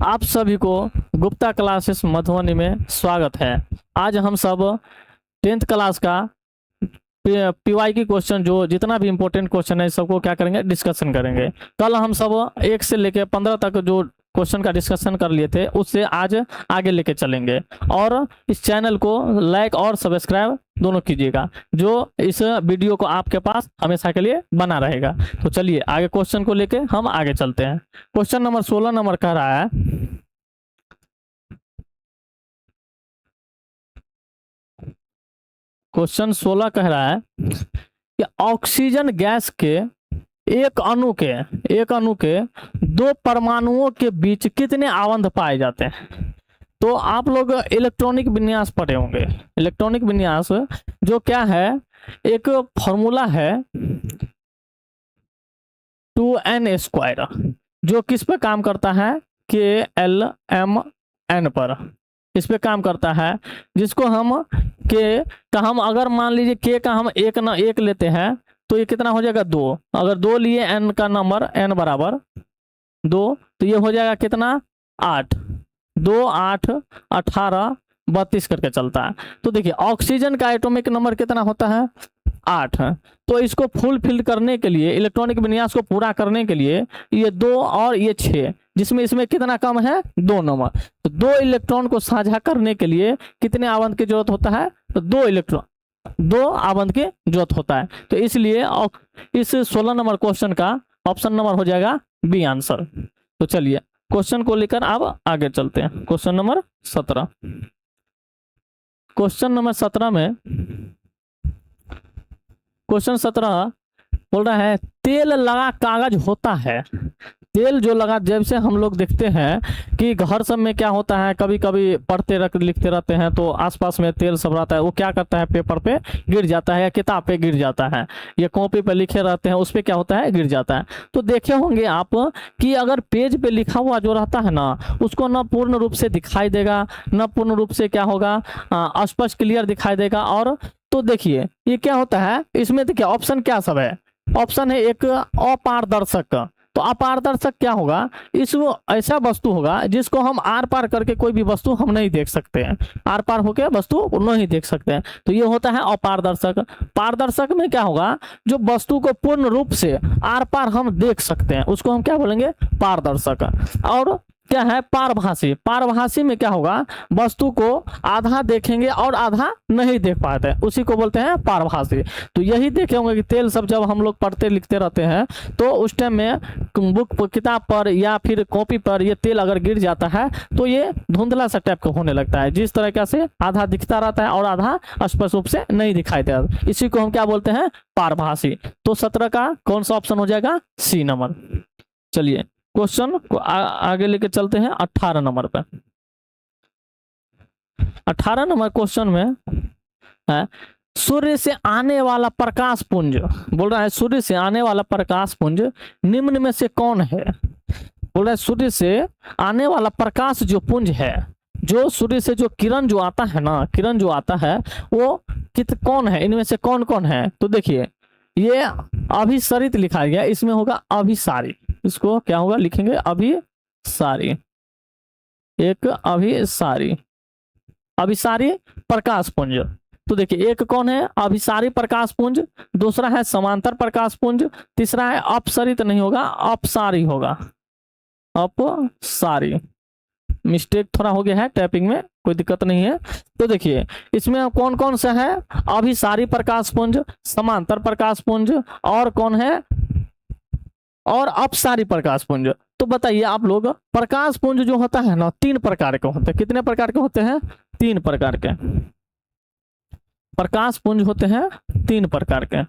आप सभी को गुप्ता क्लासेस मधुबनी में स्वागत है। आज हम सब 10th क्लास का पीवाई की क्वेश्चन जो जितना भी इम्पोर्टेंट क्वेश्चन है सबको क्या करेंगे, डिस्कशन करेंगे। कल हम सब 1 से लेकर 15 तक जो क्वेश्चन का डिस्कशन कर लिए थे उससे आज आगे लेके चलेंगे। और इस चैनल को लाइक और सब्सक्राइब दोनों कीजिएगा, जो इस वीडियो को आपके पास हमेशा के लिए बना रहेगा। तो चलिए आगे क्वेश्चन को लेके हम आगे चलते हैं। क्वेश्चन नंबर 16 नंबर कह रहा है, क्वेश्चन 16 कह रहा है कि ऑक्सीजन गैस के एक अणु के 2 परमाणुओं के बीच कितने आबंध पाए जाते हैं। तो आप लोग इलेक्ट्रॉनिक विन्यास पढ़े होंगे। इलेक्ट्रॉनिक विन्यास जो क्या है, एक फॉर्मूला है 2n², जो किस पे काम करता है, KLMN पर इस पे काम करता है। जिसको हम के का हम अगर मान लीजिए के का हम एक लेते हैं तो ये कितना हो जाएगा 2। अगर 2 लिए n का नंबर n बराबर 2 तो ये हो जाएगा कितना 8। 2 8 18 32 करके चलता है। तो देखिए ऑक्सीजन का एटॉमिक नंबर कितना होता है 8। तो इसको फुलफिल करने के लिए, इलेक्ट्रॉनिक विन्यास को पूरा करने के लिए ये 2 और ये 6, जिसमें इसमें कितना कम है 2 नंबर। तो 2 इलेक्ट्रॉन को साझा करने के लिए कितने आबंध की जरूरत होता है, तो 2 आबंध की जरूरत होता है। तो इसलिए इस 16 नंबर क्वेश्चन का ऑप्शन नंबर हो जाएगा बी आंसर। तो चलिए क्वेश्चन को लेकर अब आगे चलते हैं। Question number 17। क्वेश्चन नंबर 17 में क्वेश्चन 17 बोल रहा है तेल लगा कागज होता है। तेल जो लगा, जैसे हम लोग देखते हैं कि घर सब में क्या होता है, कभी कभी पढ़ते लिखते रहते हैं तो आसपास में तेल सब रहता है, वो क्या करता है पेपर पे गिर जाता है या किताब पे गिर जाता है, या कॉपी पे लिखे रहते हैं उस पर क्या होता है गिर जाता है। तो देखे होंगे आप कि अगर पेज पे लिखा हुआ जो रहता है ना, उसको न पूर्ण रूप से दिखाई देगा, न पूर्ण रूप से क्या होगा स्पष्ट क्लियर दिखाई देगा। और तो देखिए ये क्या होता है, इसमें देखिए ऑप्शन क्या सब है। ऑप्शन है एक अपारदर्शक। तो अपारदर्शक क्या होगा, इस वो ऐसा वस्तु होगा जिसको हम आर पार करके कोई भी वस्तु हम नहीं देख सकते हैं, आर पार होके वस्तु नहीं देख सकते हैं। तो ये होता है अपारदर्शक। पारदर्शक में क्या होगा, जो वस्तु को पूर्ण रूप से आर पार हम देख सकते हैं उसको हम क्या बोलेंगे, पारदर्शक। और क्या है पारभासी। पारभासी में क्या होगा, वस्तु को आधा देखेंगे और आधा नहीं देख पाते, उसी को बोलते हैं पारभासी। तो यही देखे होंगे कि तेल सब जब हम लोग पढ़ते लिखते रहते हैं तो उस टाइम में बुक किताब पर या फिर कॉपी पर ये तेल अगर गिर जाता है तो ये धुंधला सा टाइप का होने लगता है, जिस तरह से आधा दिखता रहता है और आधा स्पष्ट रूप से नहीं दिखाई देता। इसी को हम क्या बोलते हैं, पारभासी। तो 17 का कौन सा ऑप्शन हो जाएगा, सी नंबर। चलिए क्वेश्चन को आगे लेके चलते हैं 18 नंबर पे। 18 नंबर क्वेश्चन में है सूर्य से आने वाला प्रकाश पुंज। बोल रहा है सूर्य से आने वाला प्रकाश पुंज निम्न में से कौन है। बोल रहा है सूर्य से आने वाला प्रकाश जो पुंज है, जो सूर्य से जो किरण जो आता है ना, किरण जो आता है वो कौन है, इनमें से कौन कौन है। तो देखिए ये अभिसरित लिखा गया, इसमें होगा अभिसारी। इसको क्या होगा, लिखेंगे अभिसारी। एक अभिसारी, अभिसारी प्रकाश पुंज। तो देखिए एक कौन है, अभिसारी प्रकाश पुंज, दूसरा है समांतर प्रकाश पुंज, तीसरा है अपसरित नहीं होगा, अपसारी होगा, अपसारी। मिस्टेक थोड़ा हो गया है टाइपिंग में, कोई दिक्कत नहीं है। तो देखिए इसमें कौन कौन सा है, अभिसारी प्रकाश पुंज, समांतर प्रकाश पुंज और कौन है, और अपसारी प्रकाश पुंज। तो बताइए आप लोग, प्रकाश पुंज जो होता है ना 3 प्रकार के होते हैं। कितने प्रकार के होते हैं, 3 प्रकार के प्रकाश पुंज होते हैं, 3 प्रकार के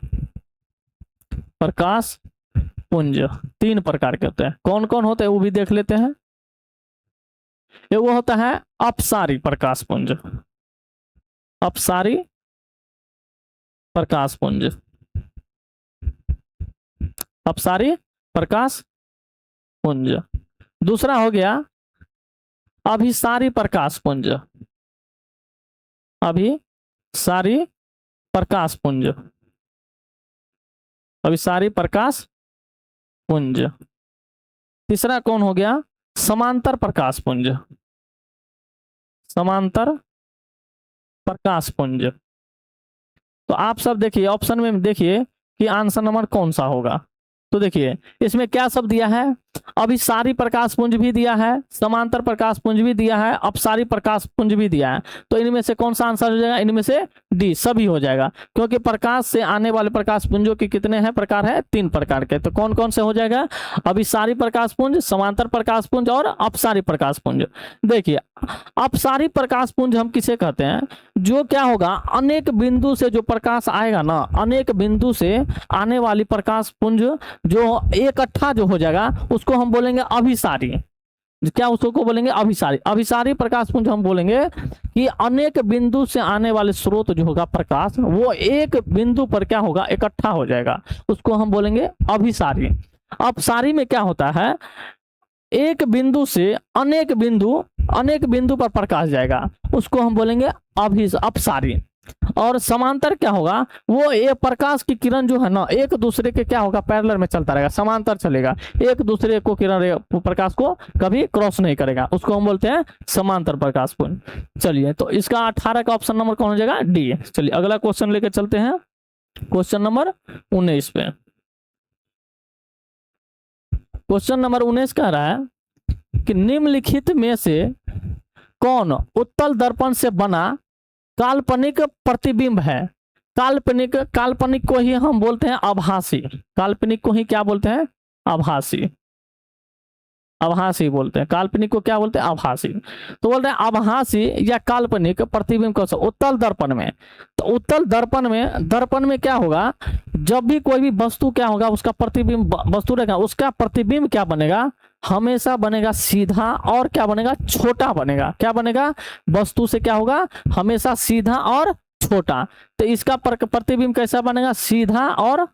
प्रकाश पुंज 3 प्रकार के होते हैं। कौन कौन होते हैं वो भी देख लेते हैं। ये वो होता है अपसारी प्रकाश पुंज, अपसारी प्रकाश पुंज, अपसारी प्रकाश पुंज। दूसरा हो गया अभिसारी प्रकाश पुंज, अभिसारी प्रकाश पुंज, अभिसारी प्रकाश पुंज। तीसरा कौन हो गया, समांतर प्रकाश पुंज, समांतर प्रकाश पुंज। तो आप सब देखिए ऑप्शन में देखिए कि आंसर नंबर कौन सा होगा। तो देखिए इसमें क्या सब दिया है, अभिसारी प्रकाश पुंज भी दिया है, समांतर प्रकाश पुंज भी दिया है, अपसारी प्रकाश पुंज भी दिया है। तो इनमें से कौन सा आंसर हो जाएगा, इनमें से डी सभी हो जाएगा, क्योंकि प्रकाश से आने वाले प्रकाश पुंजों के कितने हैं प्रकार है, 3 प्रकार के। तो कौन कौन से हो जाएगा, अभिसारी प्रकाश पुंज, समांतर प्रकाश पुंज और अपसारी प्रकाश पुंज। देखिए अपसारी प्रकाश पुंज हम किसे कहते हैं, जो क्या होगा अनेक बिंदु से जो प्रकाश आएगा ना, अनेक बिंदु से आने वाली प्रकाश पुंज जो इकट्ठा जो हो जाएगा उसको हम बोलेंगे अभिसारी। क्या उसको बोलेंगे, अभिसारी। अभिसारी प्रकाश पुंज हम बोलेंगे कि अनेक बिंदु से आने वाले स्रोत जो होगा प्रकाश वो एक बिंदु पर क्या होगा इकट्ठा हो जाएगा, उसको हम बोलेंगे अभिसारी। अपसारी में क्या होता है, एक बिंदु से अनेक बिंदु पर प्रकाश जाएगा, उसको हम बोलेंगे अपसारी। और समांतर क्या होगा, वो ये प्रकाश की किरण जो है ना एक दूसरे के क्या होगा पैरेलल में चलता रहेगा, समांतर चलेगा, एक दूसरे को किरण प्रकाश को कभी क्रॉस नहीं करेगा, उसको हम बोलते हैं समांतर प्रकाश पुंज। चलिए तो इसका 18 का ऑप्शन नंबर कौन हो जाएगा, डी। चलिए अगला क्वेश्चन लेकर चलते हैं, क्वेश्चन नंबर 19 पे। क्वेश्चन नंबर 19 कह रहा है कि निम्नलिखित में से कौन उत्तल दर्पण से बना काल्पनिक प्रतिबिंब है। काल्पनिक को ही हम बोलते हैं आभासी, काल्पनिक को ही क्या बोलते हैं, आभासी बोलते हैं। काल्पनिक को क्या बोलते हैं, आभासी। तो बोलते हैं आभासी या काल्पनिक प्रतिबिंब को उत्तल दर्पण में। तो उत्तल दर्पण में क्या होगा, जब भी कोई भी वस्तु क्या होगा उसका प्रतिबिंब वस्तु रहेगा, उसका प्रतिबिंब क्या बनेगा, हमेशा बनेगा सीधा और क्या बनेगा, छोटा बनेगा। क्या बनेगा, वस्तु से क्या होगा हमेशा सीधा और छोटा। तो इसका प्रतिबिंब कैसा बनेगा, सीधा और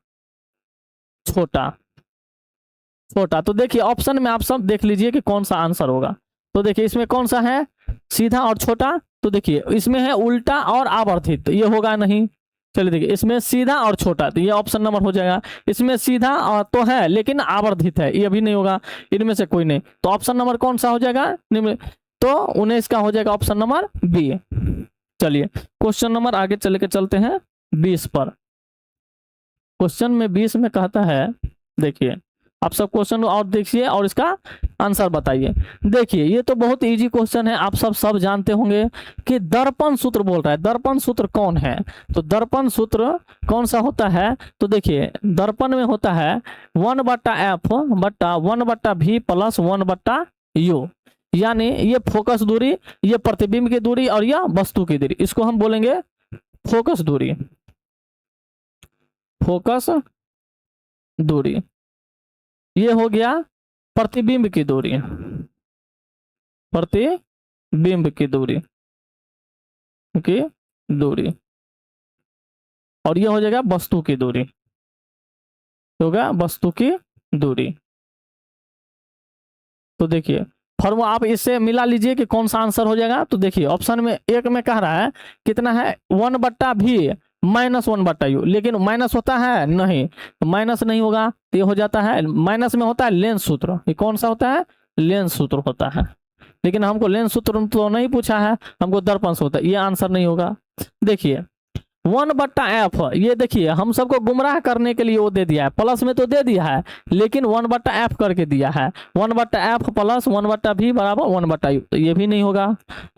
छोटा। तो देखिए ऑप्शन में आप सब देख लीजिए कि कौन सा आंसर होगा। तो देखिए इसमें कौन सा है, सीधा और छोटा। तो देखिए इसमें है उल्टा और आवर्धित, ये होगा नहीं। चलिए देखिए इसमें सीधा और छोटा, तो ये ऑप्शन नंबर हो जाएगा। इसमें सीधा तो है लेकिन आवर्धित है, ये भी नहीं होगा, इनमें से कोई नहीं। तो ऑप्शन नंबर कौन सा हो जाएगा, तो 19 का हो जाएगा ऑप्शन नंबर बी। चलिए क्वेश्चन नंबर आगे चले के चलते हैं 20 पर। क्वेश्चन में 20 में कहता है, देखिए आप सब क्वेश्चन और देखिए और इसका आंसर बताइए। देखिए ये तो बहुत इजी क्वेश्चन है, आप सब जानते होंगे कि दर्पण सूत्र बोल रहा है। दर्पण सूत्र कौन है, तो दर्पण सूत्र कौन सा होता है, तो देखिए दर्पण में होता है 1/f बट्टा 1/v प्लस 1/u, यानी ये फोकस दूरी, ये प्रतिबिंब की दूरी और यह वस्तु की दूरी, इसको हम बोलेंगे फोकस दूरी। फोकस दूरी ये हो गया प्रतिबिंब की दूरी, प्रतिबिंब की दूरी और ये हो जाएगा वस्तु की दूरी, होगा वस्तु की दूरी। तो देखिए फॉर्मूला आप इससे मिला लीजिए कि कौन सा आंसर हो जाएगा। तो देखिए ऑप्शन में एक में कह रहा है कितना है, 1/v माइनस 1/u, लेकिन माइनस होता है नहीं, माइनस नहीं होगा, तो ये हो जाता है माइनस में होता है लेंस सूत्र। ये कौन सा होता है, लेंस सूत्र होता है, लेकिन हमको लेंस सूत्र तो नहीं पूछा है, हमको दर्पण सूत्र, ये आंसर नहीं होगा। देखिए 1/f, ये देखिए हम सबको गुमराह करने के लिए वो दे दिया है, प्लस में तो दे दिया है लेकिन 1/f करके दिया है, 1/f प्लस 1/v बराबर 1/u, तो ये भी नहीं होगा।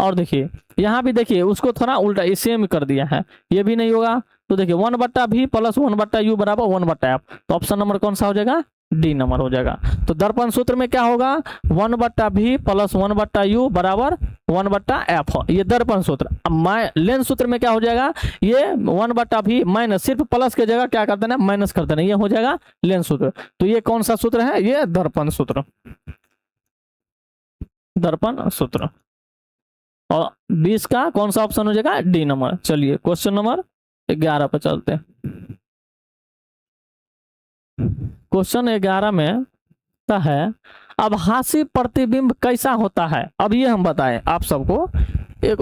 और देखिए यहाँ भी देखिए उसको थोड़ा उल्टा सेम कर दिया है, ये भी नहीं होगा। तो देखिए 1/v प्लस 1/u बराबर 1/f, तो ऑप्शन नंबर कौन सा हो जाएगा, डी नंबर हो जाएगा। तो दर्पण सूत्र में क्या होगा, 1/v प्लस 1/u बराबर 1/f, ये दर्पण सूत्र। लेंस सूत्र में क्या हो जाएगा, ये 1/v माइनस, सिर्फ प्लस के जगह क्या कर देना, माइनस कर देना, ये हो जाएगा लेंस सूत्र। तो ये कौन सा सूत्र है, ये दर्पण सूत्र, दर्पण सूत्र। और 20 का कौन सा ऑप्शन हो जाएगा, डी नंबर। चलिए क्वेश्चन नंबर 11 पर चलते हैं। क्वेश्चन 11 में है आभासी प्रतिबिंब कैसा होता है। अब ये हम बताएं आप सबको, एक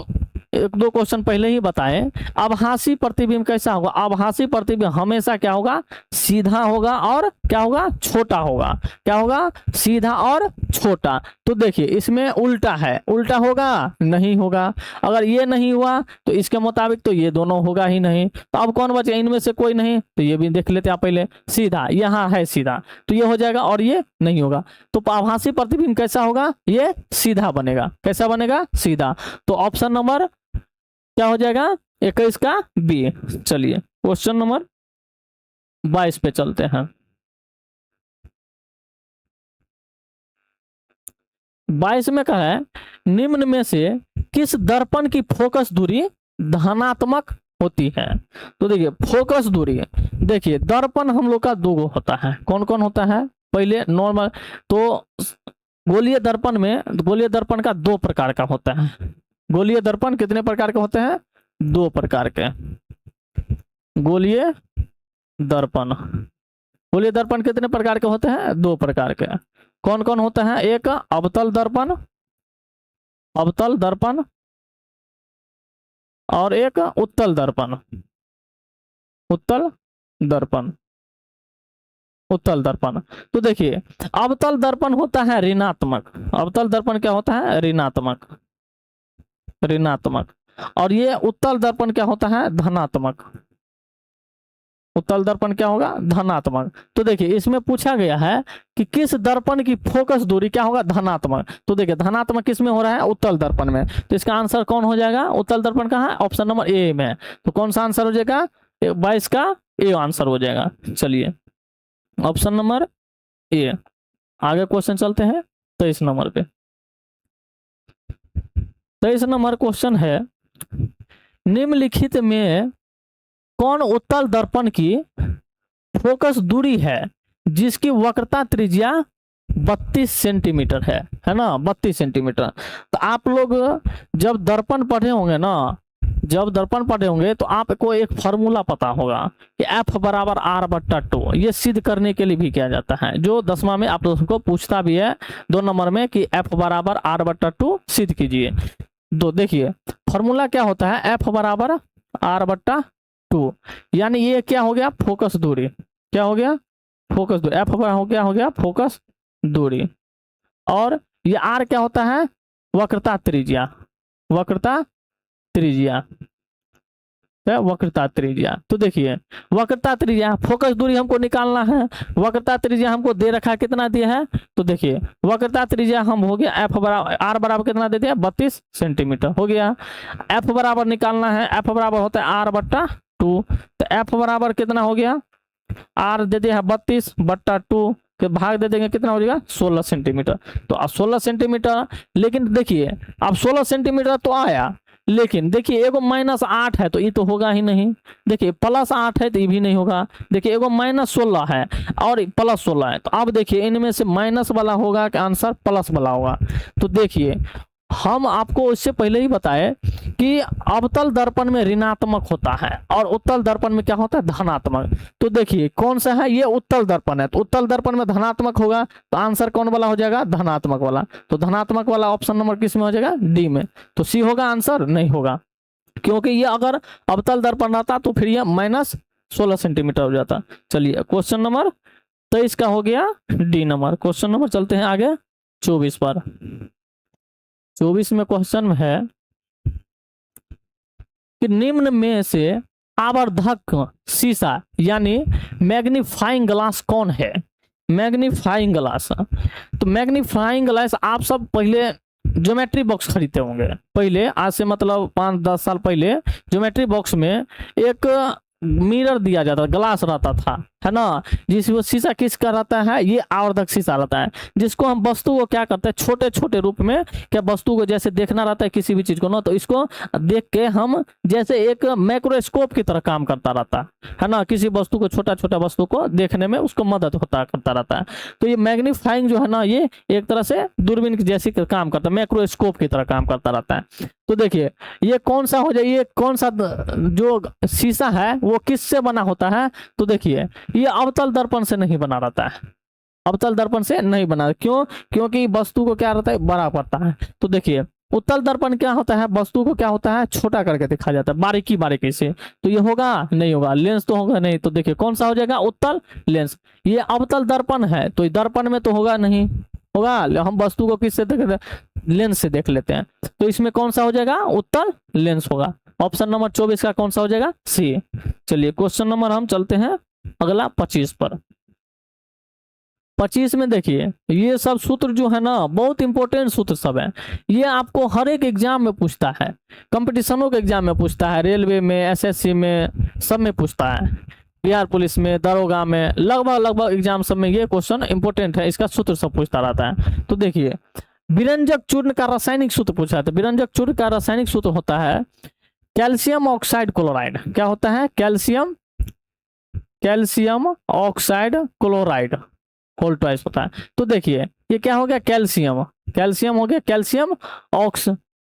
एक दो क्वेश्चन पहले ही बताए। आभासी प्रतिबिंब कैसा होगा? आभासी प्रतिबिंब हमेशा क्या होगा? सीधा होगा और क्या होगा? छोटा होगा। क्या होगा? सीधा और छोटा। तो देखिए इसमें उल्टा है, उल्टा होगा? नहीं होगा। अगर ये नहीं हुआ तो इसके मुताबिक तो ये दोनों होगा ही नहीं। तो अब कौन बचेगा? इनमें से कोई नहीं, तो ये भी देख लेते हैं पहले। सीधा यहाँ है सीधा, तो ये हो जाएगा और ये नहीं होगा। तो आभासी प्रतिबिंब कैसा होगा? ये सीधा बनेगा। कैसा बनेगा? सीधा। तो ऑप्शन नंबर क्या हो जाएगा? 21 का बी। चलिए क्वेश्चन नंबर 22 पे चलते हैं। 22 में कहा है निम्न में से किस दर्पण की फोकस दूरी धनात्मक होती है? तो देखिए फोकस दूरी, देखिए दर्पण हम लोग का दो होता है। कौन कौन होता है? पहले नॉर्मल, तो गोलीय दर्पण में, गोलीय दर्पण का दो प्रकार का होता है। गोलीय दर्पण कितने प्रकार के होते हैं? दो प्रकार के। गोलीय दर्पण, गोलीय दर्पण कितने प्रकार के होते हैं? दो प्रकार के। कौन कौन होता है? एक अवतल दर्पण, अवतल दर्पण, और एक उत्तल दर्पण, उत्तल दर्पण, उत्तल दर्पण। तो देखिए अवतल दर्पण होता है ऋणात्मक। अवतल दर्पण क्या होता है? ऋणात्मक, ऋणात्मक। और ये उत्तल दर्पण क्या होता है? धनात्मक। उत्तल दर्पण क्या होगा? धनात्मक। तो देखिए इसमें पूछा गया है कि किस दर्पण की फोकस दूरी क्या होगा? धनात्मक। तो देखिए धनात्मक किस में हो रहा है? उत्तल दर्पण में। तो इसका आंसर कौन हो जाएगा? उत्तल दर्पण कहाँ है? ऑप्शन नंबर ए में। तो कौन सा आंसर हो जाएगा? 22 का ए आंसर हो जाएगा। चलिए ऑप्शन नंबर ए। आगे क्वेश्चन चलते हैं 23 नंबर पे। 23 नंबर क्वेश्चन है निम्नलिखित में कौन उत्तल दर्पण की फोकस दूरी है जिसकी वक्रता त्रिज्या 32 सेंटीमीटर है ना? 32 सेंटीमीटर। तो आप लोग जब दर्पण पढ़े होंगे ना, जब दर्पण पढ़े होंगे तो आपको एक फॉर्मूला पता होगा कि F बराबर R/2। ये सिद्ध करने के लिए भी किया जाता है, जो 10वां में आप लोगों को पूछता भी है 2 नंबर में कि F बराबर R/2 सिद्ध कीजिए। तो देखिए फॉर्मूला क्या होता है? F बराबर R/2, यानी ये क्या हो गया? फोकस दूरी। क्या हो गया? फोकस दूरी। F हो गया फोकस दूरी। और ये R क्या होता है? वक्रता त्रिज्या, वक्रता त्रिज्या, वक्रता त्रिज्या। तो देखिए वक्रता त्रिज्या, फोकस दूरी हमको निकालना है। वक्रता त्रिज्या हमको दे रखा है, कितना दिया है? तो देखिए वक्रता त्रिज्या हम हो गया F बराबर, R बराबर कितना दे दिया? 32 सेंटीमीटर हो गया। F बराबर निकालना है, F बराबर होता है R/2। तो F बराबर कितना हो गया? R दे दिया है 32/2 के भाग दे देंगे, कितना हो जाएगा? 16 सेंटीमीटर। तो अब 16 सेंटीमीटर, लेकिन देखिए अब 16 सेंटीमीटर तो आया, लेकिन देखिए एगो -8 है तो ये तो होगा ही नहीं। देखिए +8 है तो ये भी नहीं होगा। देखिए एगो -16 है और +16 है, तो अब देखिए इनमें से माइनस वाला होगा कि आंसर प्लस वाला होगा। तो देखिए हम आपको इससे पहले ही बताए कि अवतल दर्पण में ऋणात्मक होता है और उत्तल दर्पण में क्या होता है? धनात्मक। तो देखिए कौन सा है? ये उत्तल दर्पण है, तो उत्तल दर्पण में धनात्मक होगा, तो आंसर कौन वाला हो जाएगा? धनात्मक वाला। तो धनात्मक वाला ऑप्शन नंबर किस में हो जाएगा? डी में। तो सी होगा आंसर? नहीं होगा, क्योंकि ये अगर अवतल दर्पण रहता तो फिर ये -16 सेंटीमीटर हो जाता। चलिए क्वेश्चन नंबर 23 का हो गया डी नंबर। क्वेश्चन नंबर चलते हैं आगे 24 पर। 24 में क्वेश्चन है कि निम्न में से आवर्धक शीशा यानी मैग्नीफाइंग ग्लास कौन है? मैग्नीफाइंग ग्लास, तो मैग्नीफाइंग ग्लास आप सब पहले ज्योमेट्री बॉक्स खरीदते होंगे। पहले आज से मतलब 5-10 साल पहले ज्योमेट्री बॉक्स में एक मिरर दिया जाता, ग्लास रहता था, है ना? जिस वो शीशा किसका रहता है? ये आवर्धक शीशा रहता है, जिसको हम वस्तु को क्या करते हैं? छोटे छोटे रूप में, क्या वस्तु को जैसे देखना रहता है किसी भी चीज को ना, तो इसको देख के हम जैसे एक माइक्रोस्कोप की तरह काम करता रहता है ना? किसी वस्तु को, छोटा छोटा वस्तु को देखने में उसको मदद करता रहता है। तो ये मैग्नीफाइंग जो है ना, ये एक तरह से दूरबीन की जैसी काम करता है, माइक्रोस्कोप की तरह काम करता रहता है। तो देखिए ये कौन सा हो जाए? ये कौन सा जो शीशा है वो किससे बना होता है? तो देखिए ये अवतल दर्पण से नहीं बना रहता है, अवतल दर्पण से नहीं बना। क्यों? क्योंकि वस्तु को क्या रहता है? बड़ा पड़ता है। तो देखिए उत्तल दर्पण क्या होता है, वस्तु को क्या होता है, छोटा करके दिखाया जाता है बारीकी बारीकी से। तो ये होगा नहीं होगा, लेंस तो होगा नहीं, तो देखिए कौन सा हो जाएगा, उत्तल लेंस। ये अवतल दर्पण है तो दर्पण में तो होगा नहीं, होगा हम वस्तु को किससे देख, लेंस से देख लेते हैं। तो इसमें कौन सा हो जाएगा, उत्तल लेंस होगा। ऑप्शन नंबर 24 का कौन सा हो जाएगा, सी। चलिए क्वेश्चन नंबर हम चलते हैं अगला 25 पर। 25 में देखिए ये सब सूत्र जो है ना बहुत इंपॉर्टेंट सूत्र सब है। ये आपको हर एक एग्जाम में पूछता है, कंपटीशनों के एग्जाम में पूछता है, रेलवे में, एसएससी में, सब में पूछता है, बिहार पुलिस में, दरोगा में, लगभग एग्जाम सब में ये क्वेश्चन इंपॉर्टेंट है, इसका सूत्र सब पूछता रहता है। तो देखिए विरंजक चूर्ण का रासायनिक सूत्र पूछा है, तो विरंजक चूर्ण का रासायनिक सूत्र होता है कैल्शियम ऑक्साइड क्लोराइड। क्या होता है, calcium oxide chloride whole twice होता है। तो देखिए ये क्या हो गया, कैल्शियम हो गया,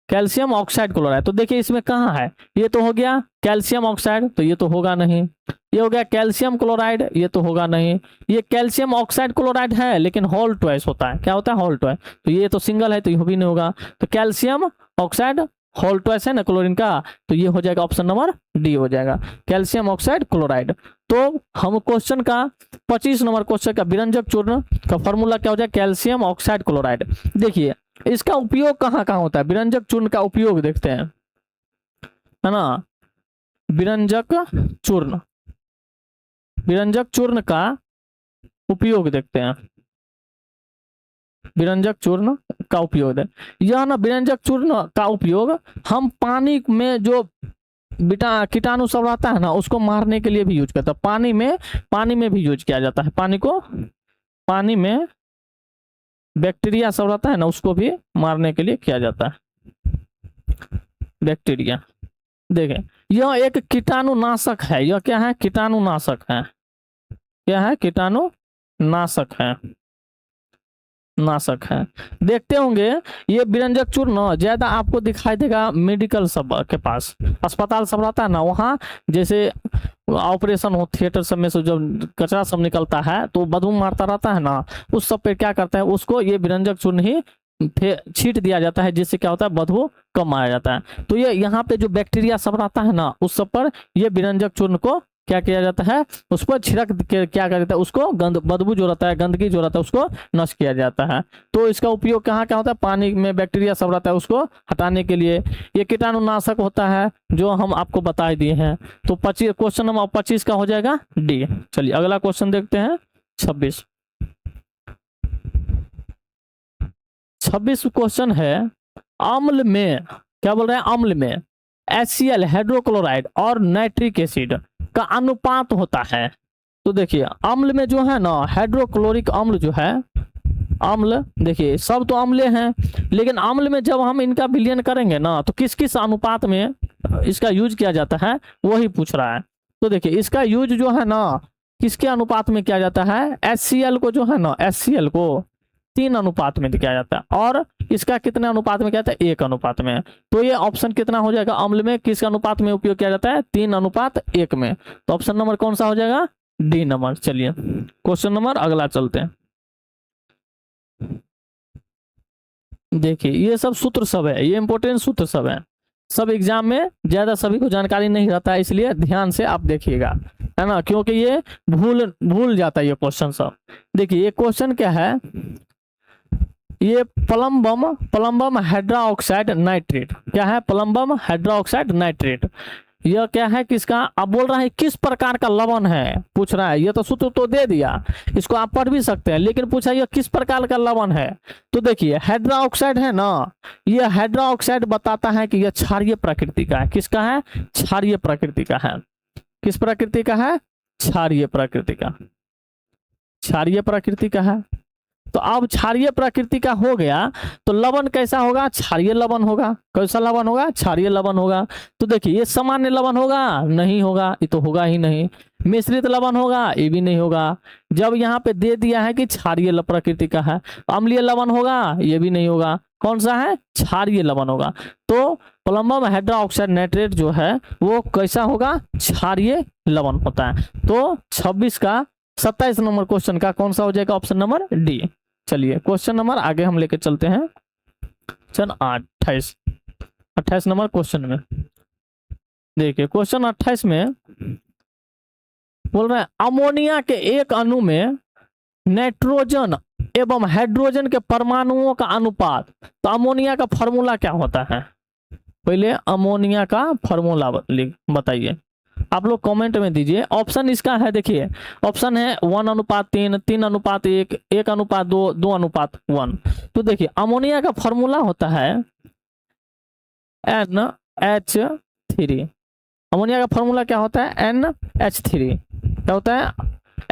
कैल्शियम ऑक्साइड क्लोराइड। तो देखिए इसमें कहाँ है, ये तो हो गया कैल्शियम ऑक्साइड, तो ये तो होगा नहीं। ये हो गया कैल्शियम क्लोराइड, ये तो होगा नहीं। ये कैल्शियम ऑक्साइड क्लोराइड है लेकिन होल ट्वाइस होता है, क्या होता है, होल ट्वाइस। तो ये तो सिंगल है तो ये भी नहीं होगा। तो कैल्शियम ऑक्साइड होल ट्वाइस है ना क्लोरीन का, तो ये हो जाएगा ऑप्शन नंबर डी हो जाएगा, कैल्शियम ऑक्साइड क्लोराइड। तो हम क्वेश्चन का 25 नंबर क्वेश्चन का विरंजक चूर्ण का फॉर्मूला क्या हो जाएगा, कैल्शियम ऑक्साइड क्लोराइड। देखिए इसका उपयोग कहाँ कहाँ होता है, विरंजक चूर्ण का उपयोग देखते हैं, है ना। विरंजक चूर्ण का उपयोग देखते हैं, विरंजक चूर्ण का उपयोग है यह ना। विरंजक चूर्ण का उपयोग हम पानी में जो कीटाणु सब रहता है ना उसको मारने के लिए भी यूज करता है। पानी में भी यूज किया जाता है, पानी में बैक्टीरिया सब रहता है ना उसको भी मारने के लिए किया जाता है, बैक्टीरिया। देखें यह एक कीटाणुनाशक है, यह क्या है, कीटाणुनाशक है, क्या है, कीटाणुनाशक है, देखते होंगे ये विरंजक चूर्ण ज्यादा आपको दिखाई देगा मेडिकल सब के पास, अस्पताल सब रहता है ना वहाँ, जैसे ऑपरेशन हो थिएटर सब में से जब कचरा सब निकलता है तो बदबू मारता रहता है ना, उस सब पे क्या करता है, उसको ये विरंजक चूर्ण ही छीट दिया जाता है, जिससे क्या होता है, बदबू कम आया जाता है। तो ये यहाँ पे जो बैक्टीरिया सब रहता है ना उस सब पर ये विरंजक चूर्ण को क्या किया जाता है, उस पर छिड़क के क्या कर देता है, उसको बदबू जो रहता है, गंदगी जो रहता है उसको नष्ट किया जाता है। तो इसका उपयोग कहाँ क्या होता है, पानी में बैक्टीरिया सब रहता है उसको हटाने के लिए ये कीटाणुनाशक होता है जो हम आपको बता दिए हैं। तो 25 क्वेश्चन नंबर 25 का हो जाएगा डी। चलिए अगला क्वेश्चन देखते हैं 26 क्वेश्चन है, अम्ल में क्या बोल रहे हैं, अम्ल में HCl हाइड्रोक्लोराइड और नाइट्रिक एसिड का अनुपात होता है। तो देखिए अम्ल में जो है ना हाइड्रोक्लोरिक अम्ल जो है, अम्ल देखिए सब तो अम्ले हैं, लेकिन अम्ल में जब हम इनका विलयन करेंगे ना तो किस किस अनुपात में इसका यूज किया जाता है वही पूछ रहा है। तो देखिए इसका यूज जो है ना किसके अनुपात में किया जाता है, HCl को जो है ना, HCl को 3 अनुपात में किया जाता है, और इसका कितने अनुपात में किया जाता है, 1 अनुपात में। तो ये ऑप्शन कितना हो जाएगा, अम्ल में किस अनुपात में उपयोग किया जाता है, 3:1 में। तो ऑप्शन नंबर कौन सा हो जाएगा, डी नंबर। चलिए क्वेश्चन नंबर अगला चलते हैं। देखिए ये सब सूत्र सब है, ये इंपॉर्टेंट सूत्र सब है, सब एग्जाम में ज्यादा सभी को जानकारी नहीं रहता है, इसलिए ध्यान से आप देखिएगा, है ना, क्योंकि ये भूल जाता है ये क्वेश्चन सब। देखिए ये क्वेश्चन क्या है, ये प्लम्बम हाइड्रोक्साइड नाइट्रेट, क्या है, प्लम्बम हाइड्रोक्साइड नाइट्रेट। यह क्या है, किसका, आप बोल रहा है किस प्रकार का लवण है, पूछ रहा है। ये तो सूत्र तो दे दिया, इसको आप पढ़ भी सकते हैं, लेकिन पूछा यह किस प्रकार का लवण है। तो देखिए हाइड्रोक्साइड है ना, यह हाइड्रोक्साइड बताता है कि यह क्षारीय प्रकृति का है। किसका है, क्षारीय प्रकृति का है। किस प्रकृति का है, क्षारीय प्रकृति का, क्षारीय प्रकृति का है। तो अब क्षारीय प्रकृति का हो गया तो लवण कैसा होगा, क्षारीय लवण होगा। कैसा लवण होगा, क्षारीय लवण होगा। तो देखिए ये सामान्य लवण होगा, नहीं होगा, ये तो होगा ही नहीं। मिश्रित लवण होगा, ये भी नहीं होगा। जब यहाँ पे दे दिया है कि क्षारीय प्रकृति का है, अम्लीय लवण होगा, ये भी नहीं होगा। कौन सा है, क्षारीय लवण होगा। तो प्लम्बम हाइड्रोक्साइड नाइट्रेट जो है वो कैसा होगा, क्षारीय लवण होता है। तो 27 नंबर क्वेश्चन का कौन सा हो जाएगा, ऑप्शन नंबर डी। चलिए क्वेश्चन नंबर आगे हम लेके चलते हैं क्वेश्चन 28, 28 नंबर क्वेश्चन में देखिए, क्वेश्चन 28 में बोल रहे हैं अमोनिया के एक अणु में नाइट्रोजन एवं हाइड्रोजन के परमाणुओं का अनुपात। तो अमोनिया का फॉर्मूला क्या होता है? पहले अमोनिया का फॉर्मूला बताइए, आप लोग कमेंट में दीजिए। ऑप्शन इसका है, देखिए ऑप्शन है 1:3, 3:1, 1:2, 2:1। तो देखिए अमोनिया का फॉर्मूला होता है NH3। अमोनिया का फॉर्मूला क्या होता है? NH3। क्या होता है?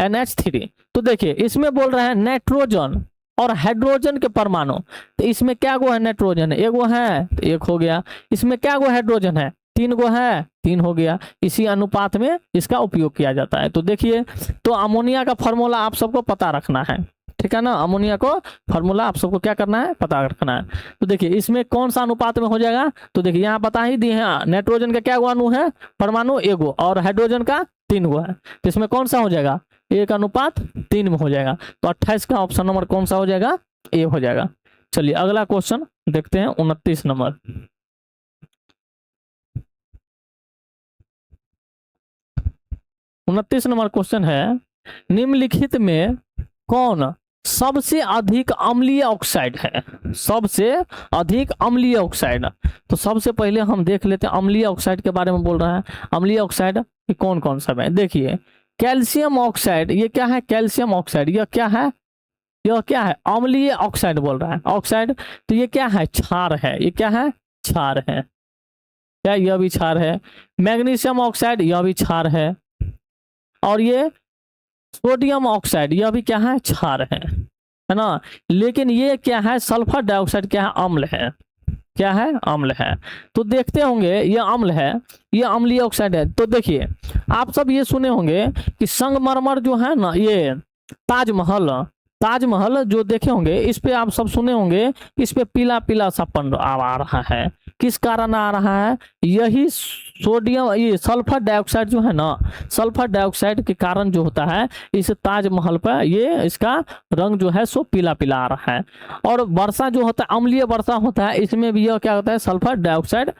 NH3। तो देखिए इसमें बोल रहे हैं नाइट्रोजन और हाइड्रोजन के परमाणु। तो इसमें क्या गो है? नाइट्रोजन है, एगो है तो एक हो गया। इसमें क्या गो हाइड्रोजन है? 3 गो है, 3 हो गया। इसी अनुपात में इसका उपयोग किया जाता है। तो देखिए, तो अमोनिया का फॉर्मूला आप सबको पता रखना है, ठीक है ना। अमोनिया को फॉर्मूला आप सबको क्या करना है? पता रखना है। तो देखिए इसमें कौन सा अनुपात में हो जाएगा? तो देखिए यहाँ बता ही दिए हैं, नाइट्रोजन का क्या गो अणु है? परमाणु एगो, और हाइड्रोजन का 3 गो है। तो इसमें कौन सा हो जाएगा? 1:3 में हो जाएगा। तो 28 का ऑप्शन नंबर कौन सा हो जाएगा? ए हो जाएगा। चलिए अगला क्वेश्चन देखते हैं, 29 नंबर। 29 नंबर क्वेश्चन है निम्नलिखित में कौन सबसे अधिक अम्लीय ऑक्साइड है? सबसे अधिक अम्लीय ऑक्साइड। तो सबसे पहले हम देख लेते हैं अम्लीय ऑक्साइड के बारे में बोल रहा है। अम्लीय ऑक्साइड कौन कौन सा है? देखिए कैल्शियम ऑक्साइड, ये क्या है? Calcium oxide. यह क्या है? यह क्या है? अम्लीय ऑक्साइड बोल रहा है, ऑक्साइड। तो ये क्या है? क्षार है। ये क्या है? क्षार है। क्या यह भी क्षार है? मैग्नीशियम ऑक्साइड, यह भी क्षार है। और ये सोडियम ऑक्साइड, यह भी क्या है? क्षार है ना। लेकिन ये क्या है? सल्फर डाइऑक्साइड क्या है? अम्ल है। क्या है? अम्ल है। तो देखते होंगे ये अम्ल है, ये अम्लीय ऑक्साइड है। तो देखिए आप सब ये सुने होंगे कि संगमरमर जो है ना, ये ताजमहल, ताजमहल जो देखे होंगे, इस पे आप सब सुने होंगे, इस पे पीला पीला सा पन आ रहा है। किस कारण आ रहा है? यही सोडियम, ये सल्फर डाइऑक्साइड जो है ना, सल्फर डाइऑक्साइड के कारण जो होता है इस ताजमहल पर ये इसका रंग जो है सो पीला पीला आ रहा है। और वर्षा जो होता है, अम्लीय वर्षा होता है, इसमें भी यह क्या होता है? सल्फर डाइऑक्साइड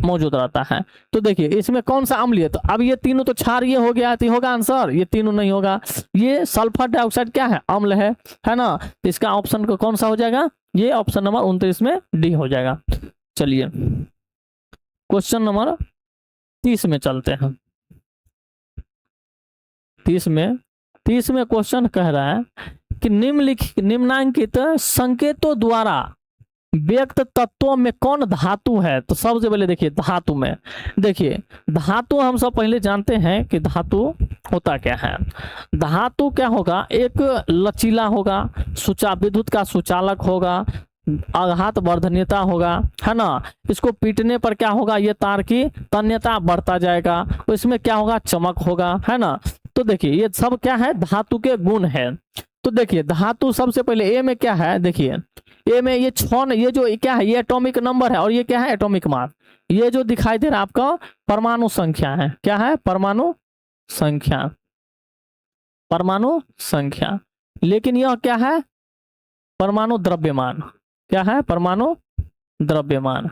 मौजूद रहता है। तो देखिए इसमें कौन सा अम्लीय? तो अब ये तीनों तो क्षार ये हो गया, तो होगा आंसर। ये तीनों नहीं होगा, ये सल्फर डाइऑक्साइड क्या है? अम्ल है ना। तो इसका ऑप्शन को कौन सा हो जाएगा? ये ऑप्शन नंबर 29 में डी हो जाएगा। चलिए क्वेश्चन नंबर 30 में चलते हैं। 30 में क्वेश्चन कह रहा है कि निम्नांकित संकेतों द्वारा व्यक्त तत्वों में कौन धातु है? तो सबसे पहले देखिए धातु में, देखिए धातु हम सब पहले जानते हैं कि धातु होता क्या है। धातु क्या होगा? एक लचीला होगा, विद्युत का सुचालक होगा, आघात वर्धनीयता होगा, है ना। इसको पीटने पर क्या होगा? ये तार की तन्यता बढ़ता जाएगा। तो इसमें क्या होगा? चमक होगा, है ना। तो देखिए ये सब क्या है? धातु के गुण है। तो देखिए धातु सबसे पहले ए में क्या है? देखिए ए में ये 6, ये जो क्या है? ये एटॉमिक नंबर है, और ये क्या है? Atomic mass. ये जो दिखाई दे रहा है आपका परमाणु संख्या है। क्या है? परमाणु संख्या, परमाणु संख्या। लेकिन यह क्या है? परमाणु द्रव्यमान। क्या है? परमाणु द्रव्यमान।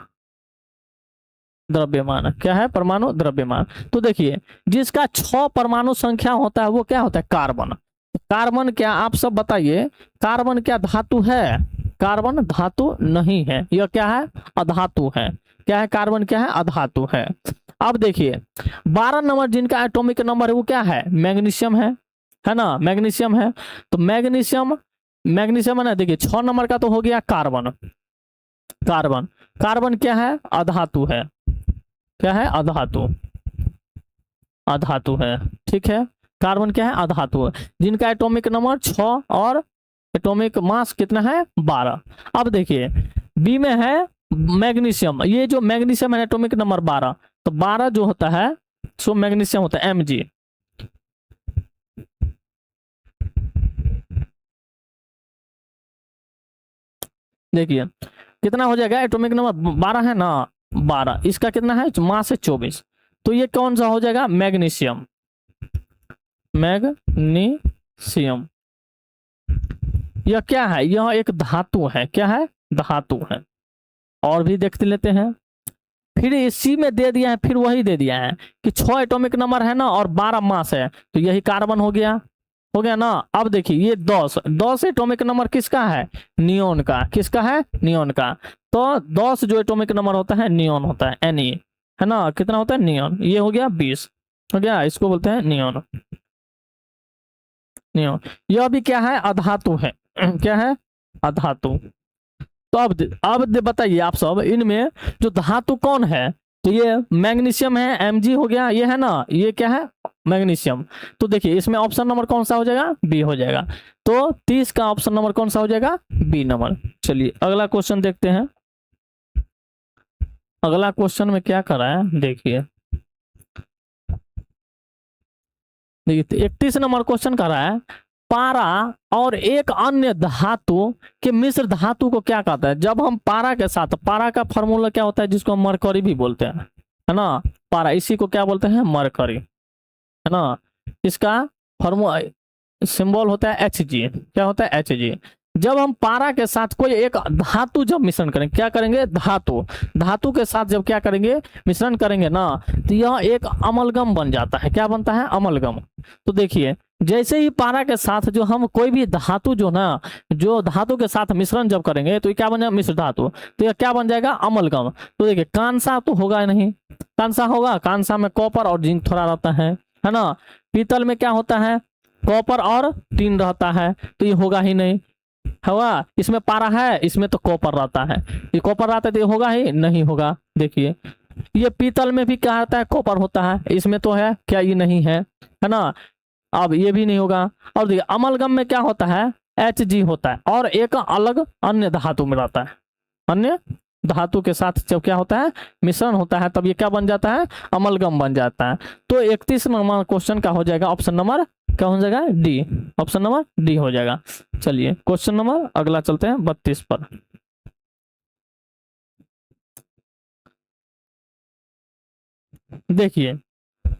द्रव्यमान क्या है? परमाणु द्रव्यमान। तो देखिए जिसका 6 परमाणु संख्या होता है वो क्या होता है? कार्बन। कार्बन क्या, आप सब बताइए, कार्बन क्या धातु है? कार्बन धातु नहीं है, यह क्या है? अधातु है। क्या है? कार्बन क्या है? अधातु है। अब देखिए 12 नंबर जिनका एटॉमिक नंबर है वो क्या है? मैग्नीशियम है ना। मैग्नीशियम है। तो मैग्नीशियम है ना। देखिए 6 नंबर का तो हो गया कार्बन। कार्बन, कार्बन क्या है? अधातु है। क्या है? अधातु, अधातु है। ठीक है, कार्बन क्या है? अधातु है, जिनका एटॉमिक नंबर 6 और एटॉमिक मास कितना है? 12। अब देखिए बी में है मैग्नीशियम, ये जो मैग्नीशियम है एटॉमिक नंबर 12, तो 12 जो होता है सो मैग्नीशियम होता है Mg। देखिए कितना हो जाएगा? एटॉमिक नंबर 12 है ना, 12, इसका कितना है? मास है 24। तो ये कौन सा हो जाएगा? मैग्नीशियम। मैग्नीशियम यह क्या है? यह एक धातु है। क्या है? धातु है। और भी देख लेते हैं। फिर इसी में दे दिया है, फिर वही दे दिया है कि 6 एटॉमिक नंबर है ना और 12 मास है, तो यही कार्बन हो गया ना। अब देखिए ये 10 एटॉमिक नंबर किसका है? नियोन का। किसका है? नियोन का। तो 10 जो एटॉमिक नंबर होता है नियोन होता है, Na है ना। कितना होता है? नियोन। ये हो गया 20 हो गया, इसको बोलते हैं नियोन। नियोन यह भी क्या है? अधातु है। क्या है? अधातु। तो अब बताइए आप सब, इनमें जो धातु कौन है? तो ये मैग्नीशियम है, Mg हो गया, ये है ना, ये क्या है? मैग्नीशियम। तो देखिए इसमें ऑप्शन नंबर कौन सा हो जाएगा? बी हो जाएगा। तो 30 का ऑप्शन नंबर कौन सा हो जाएगा? B number. चलिए अगला क्वेश्चन देखते हैं। अगला क्वेश्चन में क्या कर रहा है देखिए। देखिए 31 नंबर क्वेश्चन कर रहा है, पारा और एक अन्य धातु के मिश्र धातु को क्या कहता है? जब हम पारा के साथ, पारा का फॉर्मूला क्या होता है जिसको हम मरकरी भी बोलते हैं, है ना। पारा, इसी को क्या बोलते हैं? मरकरी, है ना। इसका फॉर्मूला सिंबल होता है Hg। क्या होता है? Hg। जब हम पारा के साथ कोई एक धातु जब मिश्रण करेंगे, क्या करेंगे? धातु के साथ जब क्या करेंगे? मिश्रण करेंगे ना, तो यह एक अमलगम बन जाता है। क्या बनता है? अमलगम। तो देखिए जैसे ही पारा के साथ जो हम कोई भी धातु जो ना, जो धातु के साथ मिश्रण जब करेंगे तो ये क्या बन जाएगा? मिश्र धातु। तो यह क्या बन जाएगा? अमलगम। तो देखिए कांसा तो होगा नहीं, कांसा होगा? कांसा में कॉपर और जिंक थोड़ा रहता है ना। पीतल में क्या होता है? कॉपर और टिन रहता है, तो ये होगा ही नहीं। होगा? इसमें पारा है, इसमें तो कॉपर रहता है, ये कॉपर रहता है तो ये होगा ही नहीं होगा। देखिए ये पीतल में भी क्या रहता है? कॉपर होता है, इसमें तो है क्या? ये नहीं है ना। अब ये भी नहीं होगा। और देखिए अमलगम में क्या होता है? Hg होता है और एक अलग अन्य धातु में रहता है। अन्य धातु के साथ जब क्या होता है? मिश्रण होता है, तब ये क्या बन जाता है? अमलगम बन जाता है। तो 31 नंबर क्वेश्चन का हो जाएगा ऑप्शन नंबर, क्या हो जाएगा? डी। ऑप्शन नंबर डी हो जाएगा। चलिए क्वेश्चन नंबर अगला चलते हैं 32 पर। देखिए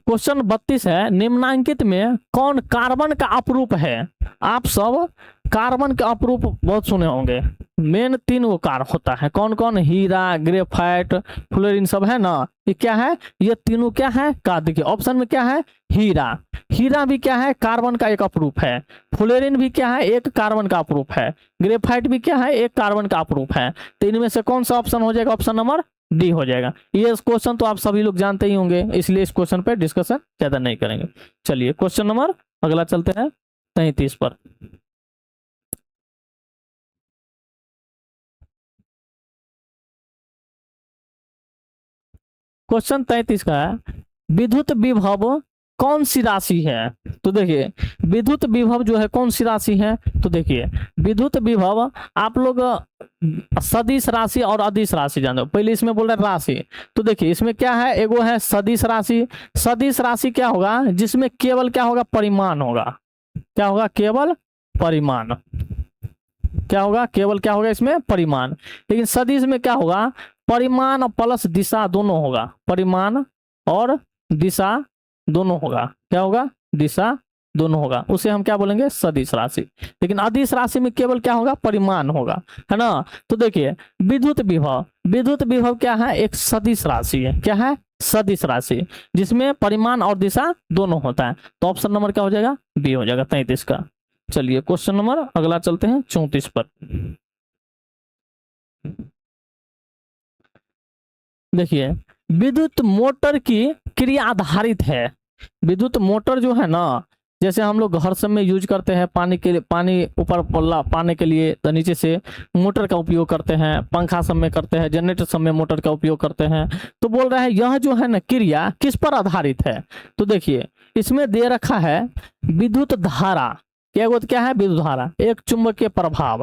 क्वेश्चन 32 है, निम्नांकित में कौन कार्बन का अपरूप है? आप सब कार्बन का अपरूप बहुत सुने होंगे। मेन 3 वो कार होता है, कौन कौन? हीरा, ग्रेफाइट, फ्लोरीन सब है ना। ये क्या है? ये तीनों क्या है? का देखिए ऑप्शन में क्या है? हीरा। हीरा भी क्या है? कार्बन का एक अपरूप है। फ्लोरीन भी क्या है? एक कार्बन का अपरूप है। ग्रेफाइट भी क्या है? एक कार्बन का अपरूप है। तो इनमें से कौन सा ऑप्शन हो जाएगा? ऑप्शन नंबर डी हो जाएगा। ये क्वेश्चन तो आप सभी लोग जानते ही होंगे, इसलिए इस क्वेश्चन पे डिस्कशन ज्यादा नहीं करेंगे। चलिए क्वेश्चन नंबर अगला चलते हैं 33 पर। क्वेश्चन 33 का है, विद्युत विभव कौन सी राशि है? तो देखिए विद्युत विभव जो है कौन सी राशि है? तो देखिए विद्युत विभव आप लोग सदिश राशि और अदिश राशि जानते हो। पहले इसमें बोल रहे राशि, तो देखिए इसमें क्या है? एगो है सदिश राशि। सदिश राशि क्या होगा? जिसमें केवल क्या होगा? परिमाण होगा। क्या होगा? केवल परिमाण। क्या होगा? केवल क्या होगा? इसमें परिमाण। लेकिन सदिश में क्या होगा? परिमाण प्लस दिशा दोनों होगा। परिमाण और दिशा दोनों होगा। क्या होगा? दिशा दोनों होगा, उसे हम क्या बोलेंगे? सदिश राशि। लेकिन अदिश राशि में केवल क्या होगा? परिमाण होगा, है ना। तो देखिए विद्युत विभव, विद्युत विभव क्या है? एक सदिश राशि है। क्या है? सदिश राशि, जिसमें परिमाण और दिशा दोनों होता है। तो ऑप्शन नंबर क्या हो जाएगा? बी हो जाएगा 33 का। चलिए क्वेश्चन नंबर अगला चलते हैं 34 पर। देखिए विद्युत मोटर की क्रिया आधारित है। विद्युत मोटर जो है ना, जैसे हम लोग घर सब में यूज करते हैं पानी के लिए, पानी ऊपर पल्ला पाने के लिए तो नीचे से मोटर का उपयोग करते हैं, पंखा सब में करते हैं, जनरेटर सब में मोटर का उपयोग करते हैं। तो बोल रहा है यह जो है ना क्रिया किस पर आधारित है? तो देखिए इसमें दे रखा है विद्युत धारा। क्या है? विद्युत धारा, एक चुंबकीय प्रभाव,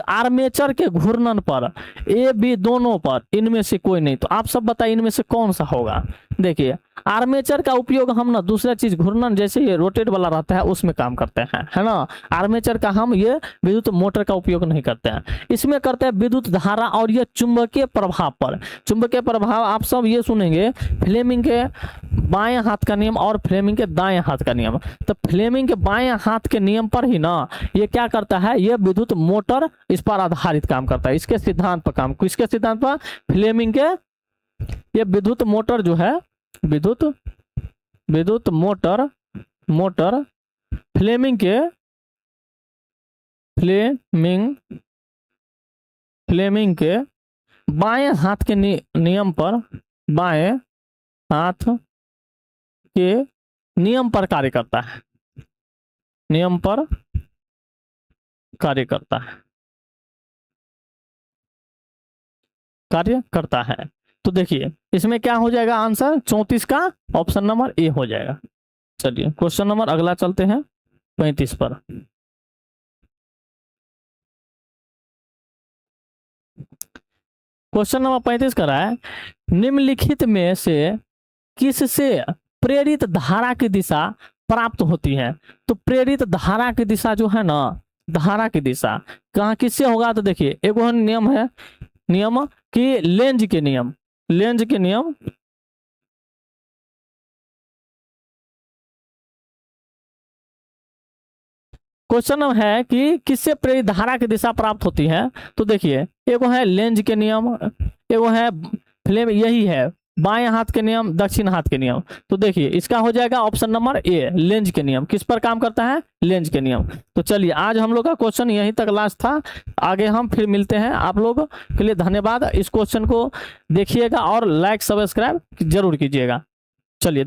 आर्मेचर के घूर्णन पर, ए बी दोनों पर, इनमें से कोई नहीं। तो आप सब बताइए इनमें से कौन सा होगा? देखिए आर्मेचर का उपयोग हम ना दूसरा चीज घूर्णन जैसे ये रोटेट वाला रहता है उसमें काम करते हैं, है ना। आर्मेचर का हम ये विद्युत मोटर का उपयोग नहीं करते हैं। इसमें करते हैं विद्युत धारा और ये चुंबकीय प्रभाव पर। चुंबकीय प्रभाव आप सब ये सुनेंगे, फ्लेमिंग के बाएं हाथ का नियम और फ्लेमिंग के दाएं हाथ का नियम। तो फ्लेमिंग के बाएं हाथ के नियम पर ही ना ये क्या करता है, ये विद्युत मोटर इस पर आधारित काम करता है, इसके सिद्धांत पर काम, किसके सिद्धांत पर, फ्लेमिंग के। ये विद्युत मोटर जो है, विद्युत मोटर फ्लेमिंग के बाएं हाथ के नियम पर, बाएं हाथ के नियम पर कार्य करता है, नियम पर कार्य करता है, कार्य करता है। तो देखिए इसमें क्या हो जाएगा आंसर, 34 का ऑप्शन नंबर ए हो जाएगा। चलिए क्वेश्चन नंबर अगला चलते हैं 35 पर। क्वेश्चन नंबर 35 कर रहा है, निम्नलिखित में से किससे प्रेरित धारा की दिशा प्राप्त होती है। तो प्रेरित धारा की दिशा जो है ना, धारा की दिशा कहाँ किससे होगा, तो देखिए एक वो नियम है, नियम कि लेंज के नियम, लेंज के नियम, क्वेश्चन है कि किससे प्रेरित धारा की दिशा प्राप्त होती है। तो देखिए एक है लेंज के नियम, एक है फ्लेम, यही है बाएं हाथ के नियम, दक्षिण हाथ के नियम। तो देखिए इसका हो जाएगा ऑप्शन नंबर ए, लेंज के नियम। किस पर काम करता है, लेंज के नियम। तो चलिए आज हम लोग का क्वेश्चन यहीं तक लास्ट था, आगे हम फिर मिलते हैं। आप लोग के लिए धन्यवाद। इस क्वेश्चन को देखिएगा और लाइक सब्सक्राइब जरूर कीजिएगा। चलिए।